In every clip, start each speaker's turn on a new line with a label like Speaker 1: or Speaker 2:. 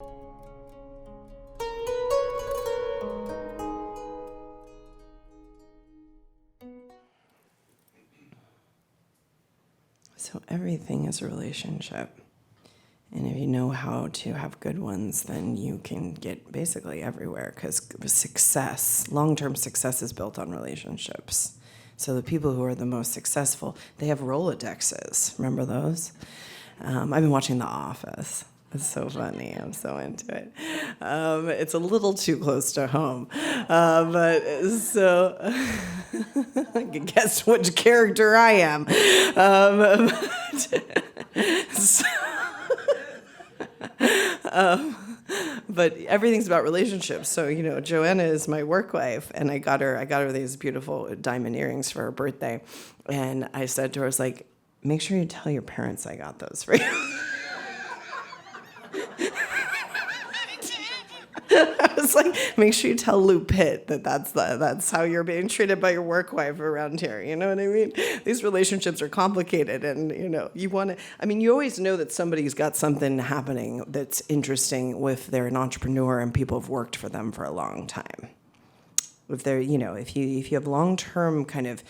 Speaker 1: So everything is a relationship. And if you know how to have good ones, then you can get basically everywhere, because success, long-term success, is built on relationships. So the people who are the most successful, they have Rolodexes. Remember those? I've been watching The Office. It's so funny. I'm so into it. It's a little too close to home. But so, guess which character I am. But everything's about relationships. So, Joanna is my work wife, and I got her these beautiful diamond earrings for her birthday. And I said to her, I was like, make sure you tell your parents I got those for you. I was like, make sure you tell Lou Pitt that's how you're being treated by your work wife around here. You know what I mean? These relationships are complicated, and you want to. I mean, you always know that somebody's got something happening that's interesting if they're an entrepreneur and people have worked for them for a long time. If they're, if you have long-term kind of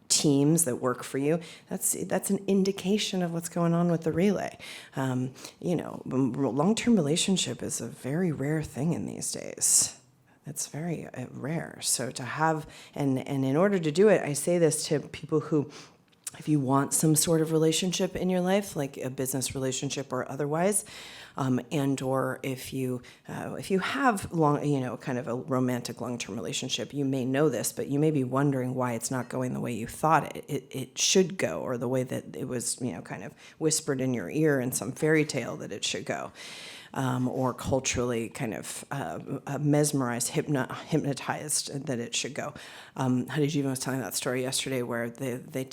Speaker 1: teams that work for you, that's an indication of what's going on with the relay. Long-term relationship is a very rare thing in these days. It's very rare. So to have, and in order to do it, I say this to people who, if you want some sort of relationship in your life, like a business relationship or otherwise, and or if you have kind of a romantic long-term relationship, you may know this, but you may be wondering why it's not going the way you thought it should go, or the way that it was, kind of whispered in your ear in some fairy tale that it should go. Or culturally kind of mesmerized, hypnotized that it should go. Hadi was telling that story yesterday, where they were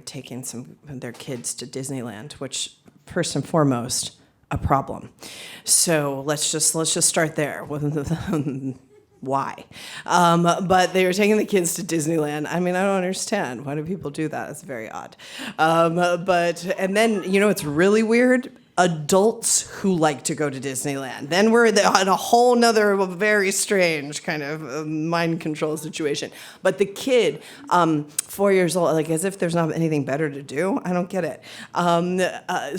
Speaker 1: taking their kids to Disneyland, which first and foremost, a problem. So let's just start there. Why? But they were taking the kids to Disneyland. I mean, I don't understand. Why do people do that? It's very odd. And then, it's really weird. Adults who like to go to Disneyland. Then we're in a whole nother very strange kind of mind control situation. But the kid, 4 years old, like as if there's not anything better to do. I don't get it.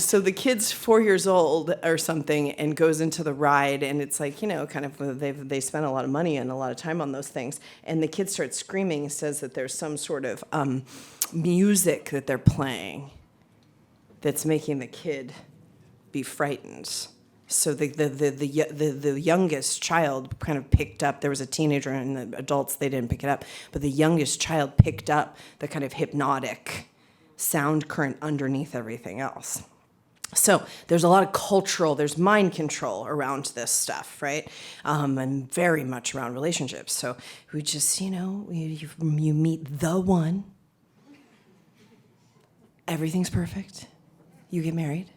Speaker 1: So the kid's 4 years old or something and goes into the ride, and it's like, kind of they spent a lot of money and a lot of time on those things. And the kid starts screaming, says that there's some sort of music that they're playing that's making the kid be frightened. So the youngest child kind of picked up, there was a teenager and the adults, they didn't pick it up, but the youngest child picked up the kind of hypnotic sound current underneath everything else. So there's a lot of there's mind control around this stuff, right? And very much around relationships. So we just, you meet the one, everything's perfect, you get married.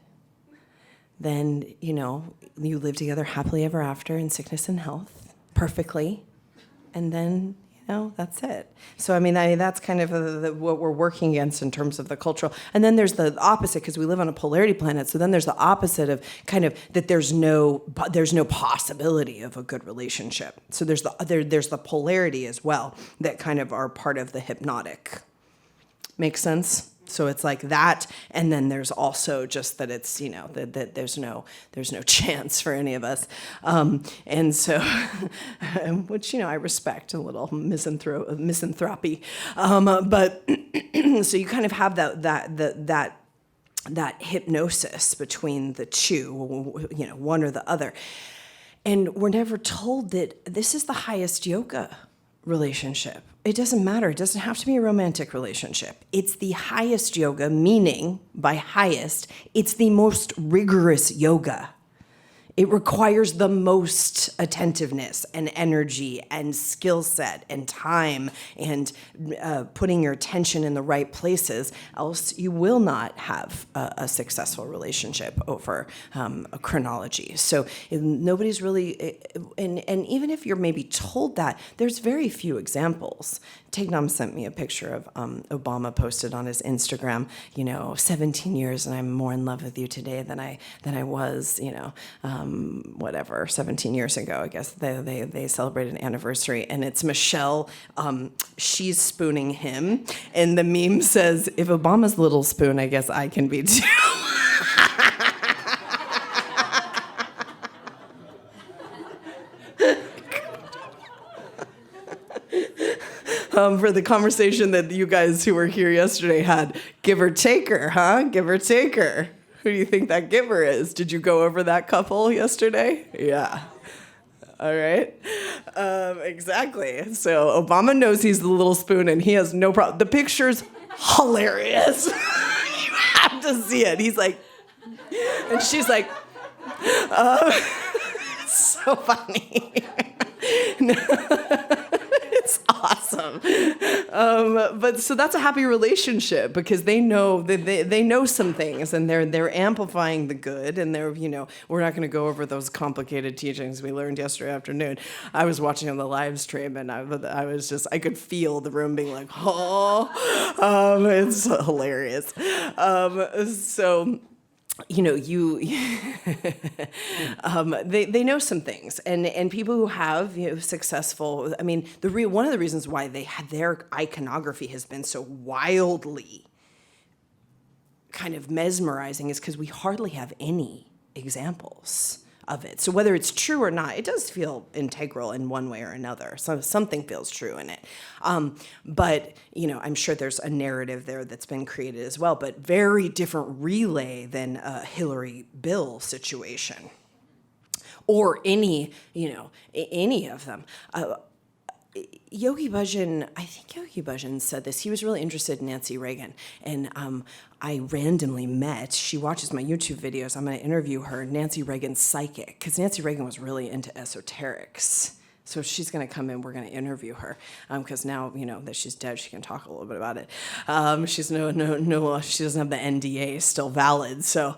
Speaker 1: Then, you live together happily ever after in sickness and health, perfectly. And then, that's it. So, that's kind of what we're working against in terms of the cultural. And then there's the opposite, because we live on a polarity planet. So then there's the opposite of kind of that there's no possibility of a good relationship. So there's the polarity as well that kind of are part of the hypnotic. Make sense? So it's like that, and then there's also just that it's that there's no chance for any of us, and so which I respect a little misanthropy, but so you kind of have that hypnosis between the two, one or the other, and we're never told that this is the highest yoga relationship. It doesn't matter. It doesn't have to be a romantic relationship. It's the highest yoga, meaning by highest, it's the most rigorous yoga. It requires the most attentiveness and energy and skill set and time and putting your attention in the right places, else you will not have a successful relationship over a chronology. So nobody's really, and even if you're maybe told that, there's very few examples. Tagnam sent me a picture of Obama posted on his Instagram, 17 years and I'm more in love with you today than I was, whatever, 17 years ago, I guess, they celebrated an anniversary, and it's Michelle, she's spooning him, and the meme says, if Obama's little spoon, I guess I can be too. For the conversation that you guys who were here yesterday had, give or taker, huh? Give or taker. Who do you think that giver is? Did you go over that couple yesterday? Yeah. All right. Exactly. So Obama knows he's the little spoon, and he has no problem. The picture's hilarious. You have to see it. He's like, and she's like, it's so funny. It's awesome. But so that's a happy relationship because they know that they know some things, and they're amplifying the good, and we're not going to go over those complicated teachings we learned yesterday afternoon. I was watching on the live stream, and I could feel the room being like, oh, it's hilarious. So. They know some things, and people who have successful. I mean, one of the reasons why their iconography has been so wildly kind of mesmerizing is because we hardly have any examples of it. So whether it's true or not, it does feel integral in one way or another. So something feels true in it. But, I'm sure there's a narrative there that's been created as well, but very different relay than a Hillary-Bill situation or any of them. I think Yogi Bhajan said this. He was really interested in Nancy Reagan, and I randomly she watches my YouTube videos. I'm going to interview her, Nancy Reagan's psychic, because Nancy Reagan was really into esoterics. So she's going to come in. We're going to interview her because now that she's dead, she can talk a little bit about it. She's no. She doesn't have the NDA still valid. So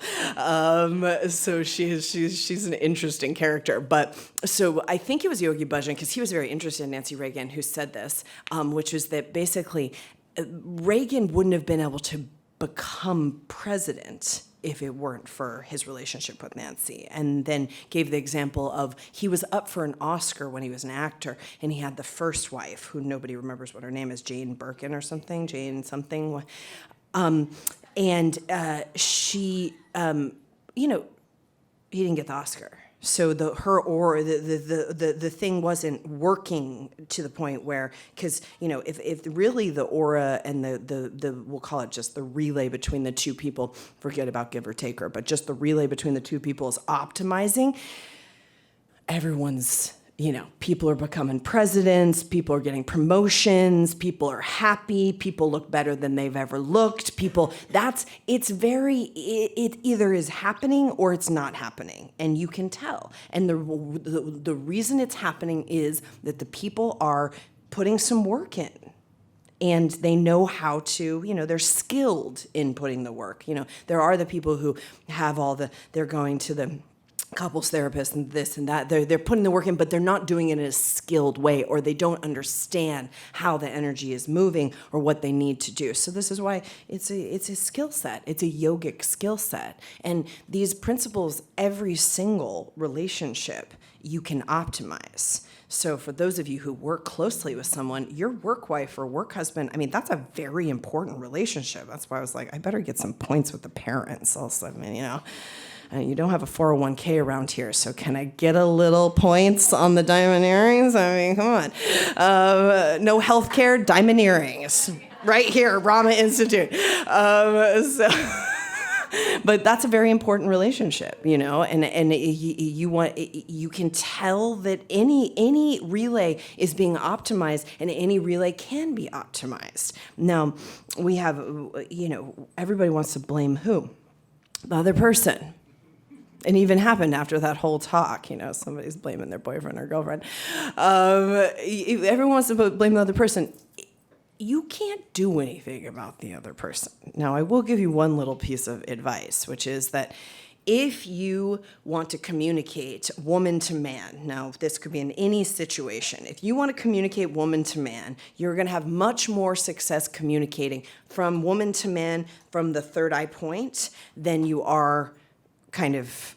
Speaker 1: she's an interesting character. But so I think it was Yogi Bhajan because he was very interested in Nancy Reagan who said this, which was that basically Reagan wouldn't have been able to become president if it weren't for his relationship with Nancy, and then gave the example of he was up for an Oscar when he was an actor, and he had the first wife, who nobody remembers what her name is, Jane Birkin or something, Jane something, and she, he didn't get the Oscar. So the thing wasn't working to the point where, because if really the aura and the we'll call it just the relay between the two people, forget about give or taker, but just the relay between the two people is optimizing, everyone's people are becoming presidents, people are getting promotions, people are happy, people look better than they've ever looked, it either is happening or it's not happening, and you can tell. And the reason it's happening is that the people are putting some work in. And they know how to, they're skilled in putting the work. There are the people who have they're going to the couples therapist and this and that. They're putting the work in, but they're not doing it in a skilled way, or they don't understand how the energy is moving or what they need to do. So this is why it's a skill set. It's a yogic skill set. And these principles, every single relationship, you can optimize. So for those of you who work closely with someone, your work wife or work husband, that's a very important relationship. That's why I was like, I better get some points with the parents also. You don't have a 401k around here, so can I get a little points on the diamond earrings? Come on. No healthcare, diamond earrings. Right here, Rama Institute. But that's a very important relationship, and you can tell that any relay is being optimized, and any relay can be optimized. Now, we have, everybody wants to blame who? The other person. It even happened after that whole talk, somebody's blaming their boyfriend or girlfriend. Everyone wants to blame the other person. You can't do anything about the other person. Now, I will give you one little piece of advice, which is that if you want to communicate woman to man, now this could be in any situation, if you want to communicate woman to man, you're going to have much more success communicating from woman to man from the third eye point than you are kind of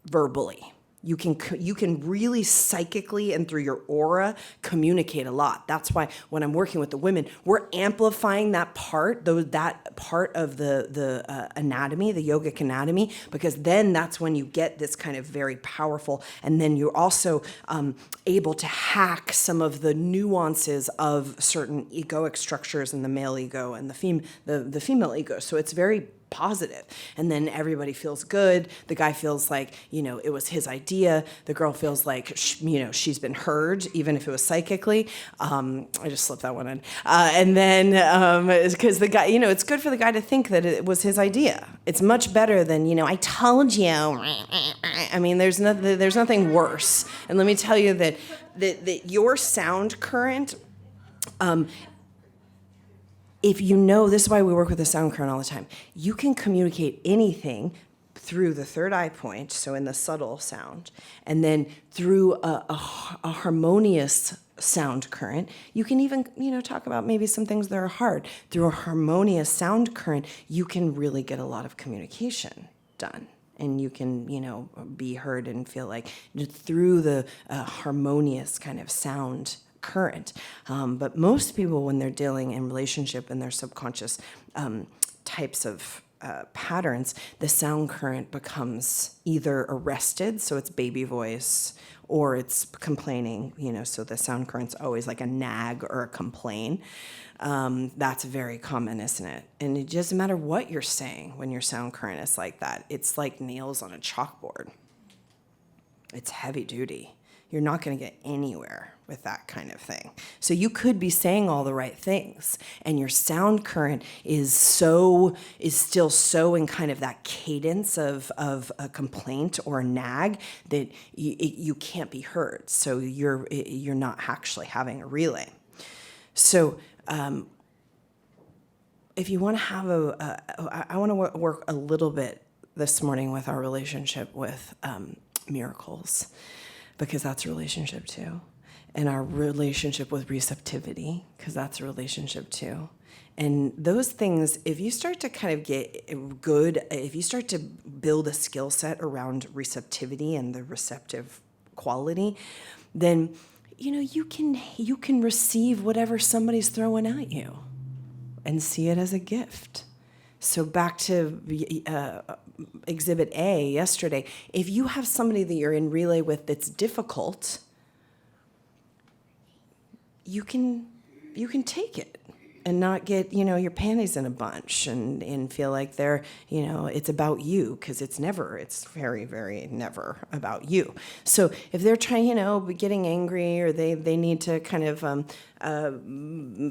Speaker 1: verbally. You can really psychically and through your aura communicate a lot. That's why when I'm working with the women, we're amplifying that part, that part of the anatomy, the yogic anatomy, because then that's when you get this kind of very powerful, and then you're also able to hack some of the nuances of certain egoic structures in the male ego and the female ego. So it's very positive. And then everybody feels good. The guy feels like, it was his idea. The girl feels like, she's been heard, even if it was psychically. I just slipped that one in. And then, because the guy, it's good for the guy to think that it was his idea. It's much better than, I told you. I mean, there's nothing worse. And let me tell you that your sound current, if this is why we work with the sound current all the time, you can communicate anything through the third eye point, so in the subtle sound, and then through a harmonious sound current. You can even, talk about maybe some things that are hard. Through a harmonious sound current, you can really get a lot of communication done. And you can, be heard and feel like through the harmonious kind of sound current. But most people, when they're dealing in relationship and their subconscious types of patterns, the sound current becomes either arrested, so it's baby voice, or it's complaining, so the sound current's always like a nag or a complain. That's very common, isn't it? And it doesn't matter what you're saying when your sound current is like that. It's like nails on a chalkboard. It's heavy duty. You're not going to get anywhere with that kind of thing. So you could be saying all the right things, and your sound current is still so in kind of that cadence of a complaint or a nag that you can't be heard. So you're not actually having a relay. So if you want to have I want to work a little bit this morning with our relationship with miracles, because that's a relationship too. And our relationship with receptivity, because that's a relationship too. And those things, if you start to kind of get good, if you start to build a skill set around receptivity and the receptive quality, then you can receive whatever somebody's throwing at you and see it as a gift. So back to Exhibit A yesterday, if you have somebody that you're in relay with that's difficult, you can take it and not get, your panties in a bunch and feel like they're, it's about you, because it's very, very never about you. So if they're trying, getting angry, or they need to kind of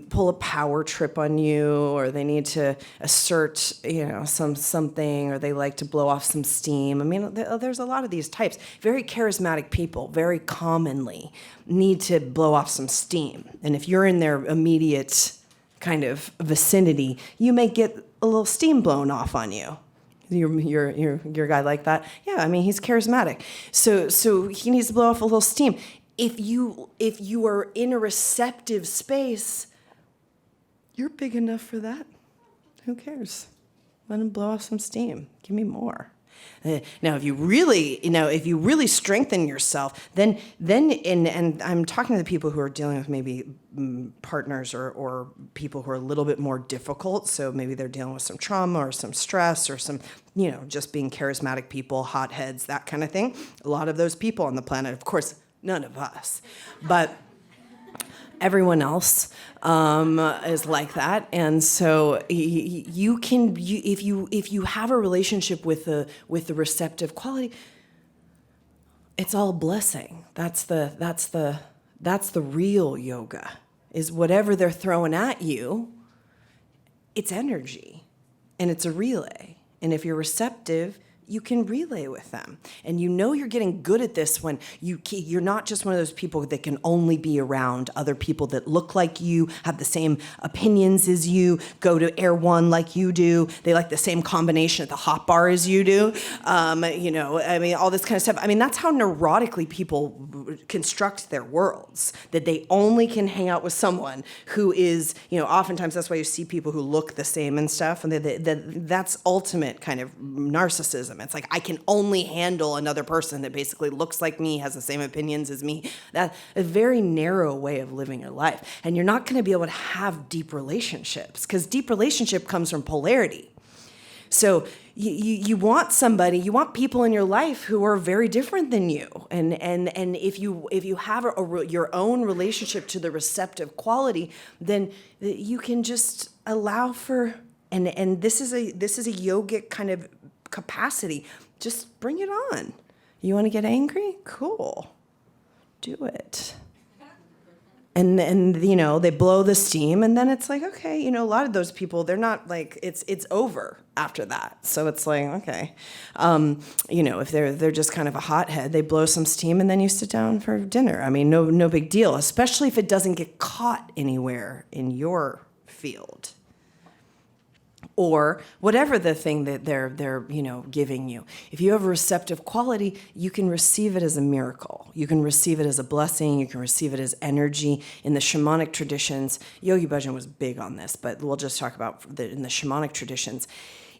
Speaker 1: pull a power trip on you, or they need to assert, something, or they like to blow off some steam. I mean, there's a lot of these types. Very charismatic people very commonly need to blow off some steam. And if you're in their immediate kind of vicinity, you may get a little steam blown off on you. Your guy like that? Yeah, I mean, he's charismatic. So he needs to blow off a little steam. If you are in a receptive space, you're big enough for that. Who cares? Let him blow off some steam. Give me more. Now, if you really strengthen yourself, then and I'm talking to the people who are dealing with maybe partners or people who are a little bit more difficult. So maybe they're dealing with some trauma or some stress or some, just being charismatic people, hotheads, that kind of thing. A lot of those people on the planet, of course, none of us, but everyone else is like that. And so you can, if you have a relationship with the receptive quality, it's all blessing. That's the real yoga, is whatever they're throwing at you, it's energy, and it's a relay. And if you're receptive, you can relay with them. And you're getting good at this when you're not just one of those people that can only be around other people that look like you, have the same opinions as you, go to Air One like you do, they like the same combination at the hot bar as you do, all this kind of stuff. I mean, that's how neurotically people construct their worlds, that they only can hang out with someone who is, oftentimes that's why you see people who look the same and stuff, and that's ultimate kind of narcissism. It's like I can only handle another person that basically looks like me, has the same opinions as me. That's a very narrow way of living your life. And you're not going to be able to have deep relationships because deep relationship comes from polarity. So you want somebody, you want people in your life who are very different than you. And if you have your own relationship to the receptive quality, then you can just allow for, and this is a yogic kind of capacity. Just bring it on. You want to get angry? Cool. Do it. And they blow the steam, and then it's like, okay, a lot of those people, they're not like, it's over after that. So it's like, okay, if they're just kind of a hothead, they blow some steam, and then you sit down for dinner. I mean, no big deal, especially if it doesn't get caught anywhere in your field. Or whatever the thing that they're giving you. If you have a receptive quality, you can receive it as a miracle. You can receive it as a blessing. You can receive it as energy. In the shamanic traditions, Yogi Bhajan was big on this, but we'll just talk about in the shamanic traditions.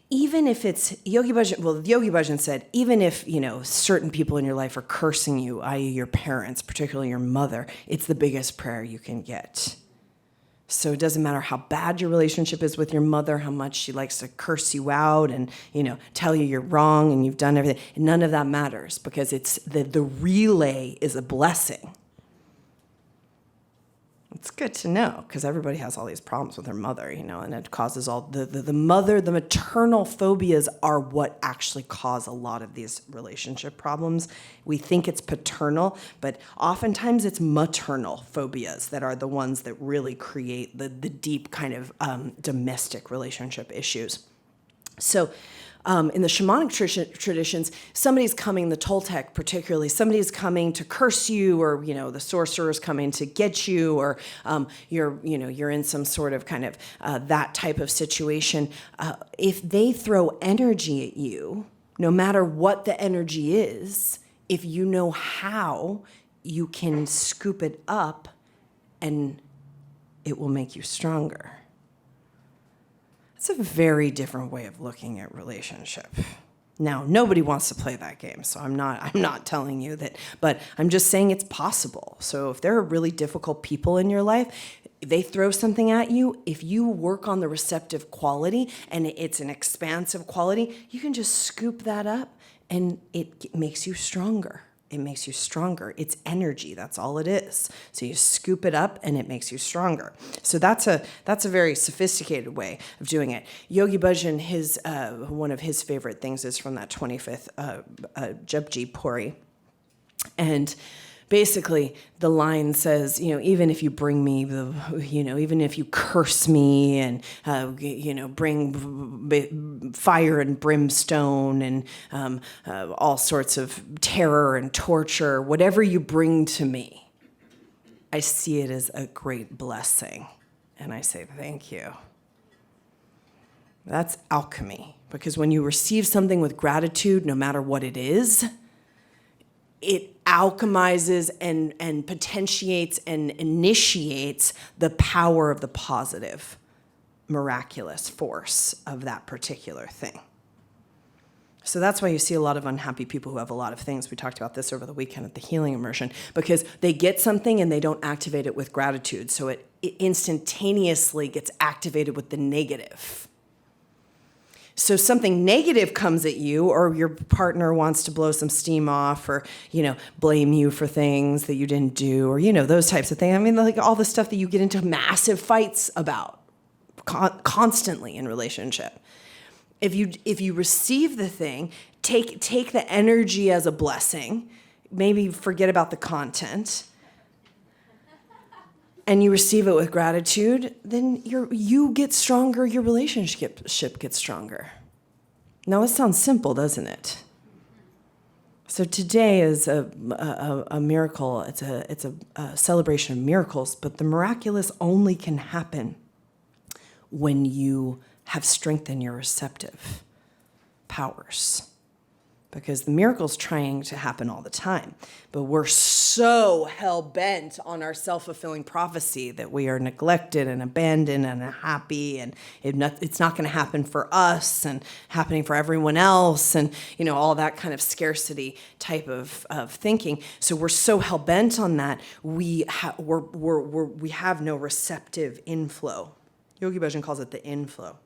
Speaker 1: Even if it's Yogi Bhajan said, even if certain people in your life are cursing you, i.e. your parents, particularly your mother, it's the biggest prayer you can get. So it doesn't matter how bad your relationship is with your mother, how much she likes to curse you out and, tell you you're wrong and you've done everything. None of that matters because it's the relay is a blessing. It's good to know because everybody has all these problems with their mother, and it causes all the maternal phobias are what actually cause a lot of these relationship problems. We think it's paternal, but oftentimes it's maternal phobias that are the ones that really create the deep kind of domestic relationship issues. So in the shamanic traditions, somebody's coming, the Toltec particularly, somebody's coming to curse you, or the sorcerer's coming to get you, or you're in some sort of kind of that type of situation. If they throw energy at you, no matter what the energy is, if you know how, you can scoop it up, and it will make you stronger. It's a very different way of looking at relationship. Now, nobody wants to play that game, so I'm not telling you that, but I'm just saying it's possible. So if there are really difficult people in your life, they throw something at you, if you work on the receptive quality and it's an expansive quality, you can just scoop that up and it makes you stronger. It makes you stronger. It's energy. That's all it is. So you scoop it up and it makes you stronger. So that's a very sophisticated way of doing it. Yogi Bhajan, one of his favorite things is from that 25th Japji Puri. And basically, the line says, even if you bring me even if you curse me and, bring fire and brimstone and all sorts of terror and torture, whatever you bring to me, I see it as a great blessing. And I say, thank you. That's alchemy. Because when you receive something with gratitude, no matter what it is, it alchemizes and potentiates and initiates the power of the positive, miraculous force of that particular thing. So that's why you see a lot of unhappy people who have a lot of things. We talked about this over the weekend at the healing immersion, because they get something and they don't activate it with gratitude. So it instantaneously gets activated with the negative. So something negative comes at you, or your partner wants to blow some steam off, or, blame you for things that you didn't do, or, those types of things. I mean, like all the stuff that you get into massive fights about constantly in relationship. If you receive the thing, take the energy as a blessing, maybe forget about the content, and you receive it with gratitude, then you get stronger, your relationship gets stronger. Now, this sounds simple, doesn't it? So today is a miracle. It's a celebration of miracles, but the miraculous only can happen when you have strengthened your receptive powers. because the miracle's trying to happen all the time. But we're so hell-bent on our self-fulfilling prophecy that we are neglected and abandoned and unhappy, and it's not going to happen for us and happening for everyone else, and all that kind of scarcity type of thinking. So we're so hell-bent on that, we have no receptive inflow. Yogi Bhajan calls it the inflow,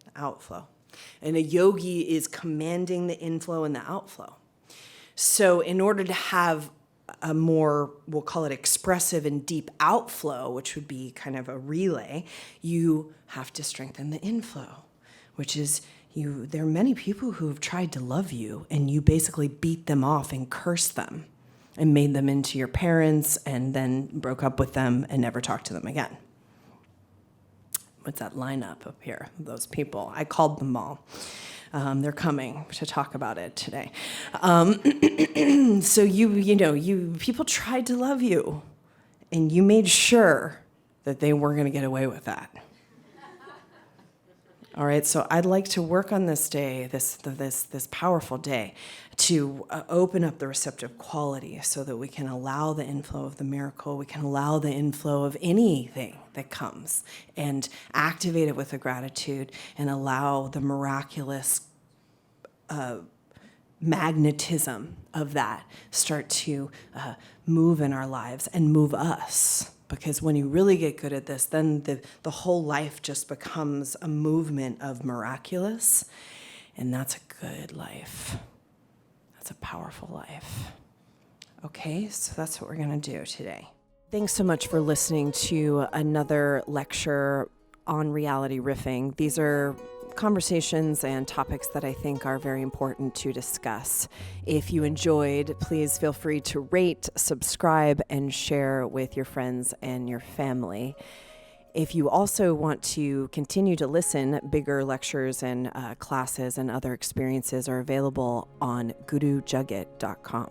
Speaker 1: the outflow. And a yogi is commanding the inflow and the outflow. So in order to have a more, we'll call it expressive and deep outflow, which would be kind of a relay, you have to strengthen the inflow, which is there are many people who have tried to love you, and you basically beat them off and cursed them and made them into your parents and then broke up with them and never talked to them again. What's that lineup up here? Those people. I called them all. They're coming to talk about it today. So people tried to love you, and you made sure that they weren't going to get away with that. All right, so I'd like to work on this day, this powerful day, to open up the receptive quality so that we can allow the inflow of the miracle, we can allow the inflow of anything that comes, and activate it with a gratitude, and allow the miraculous magnetism of that start to move in our lives and move us. Because when you really get good at this, then the whole life just becomes a movement of miraculous. And that's a good life. That's a powerful life. Okay, so that's what we're going to do today. Thanks so much for listening to another lecture on reality riffing. These are conversations and topics that I think are very important to discuss. If you enjoyed, please feel free to rate, subscribe, and share with your friends and your family. If you also want to continue to listen, bigger lectures and classes and other experiences are available on gurujagat.com.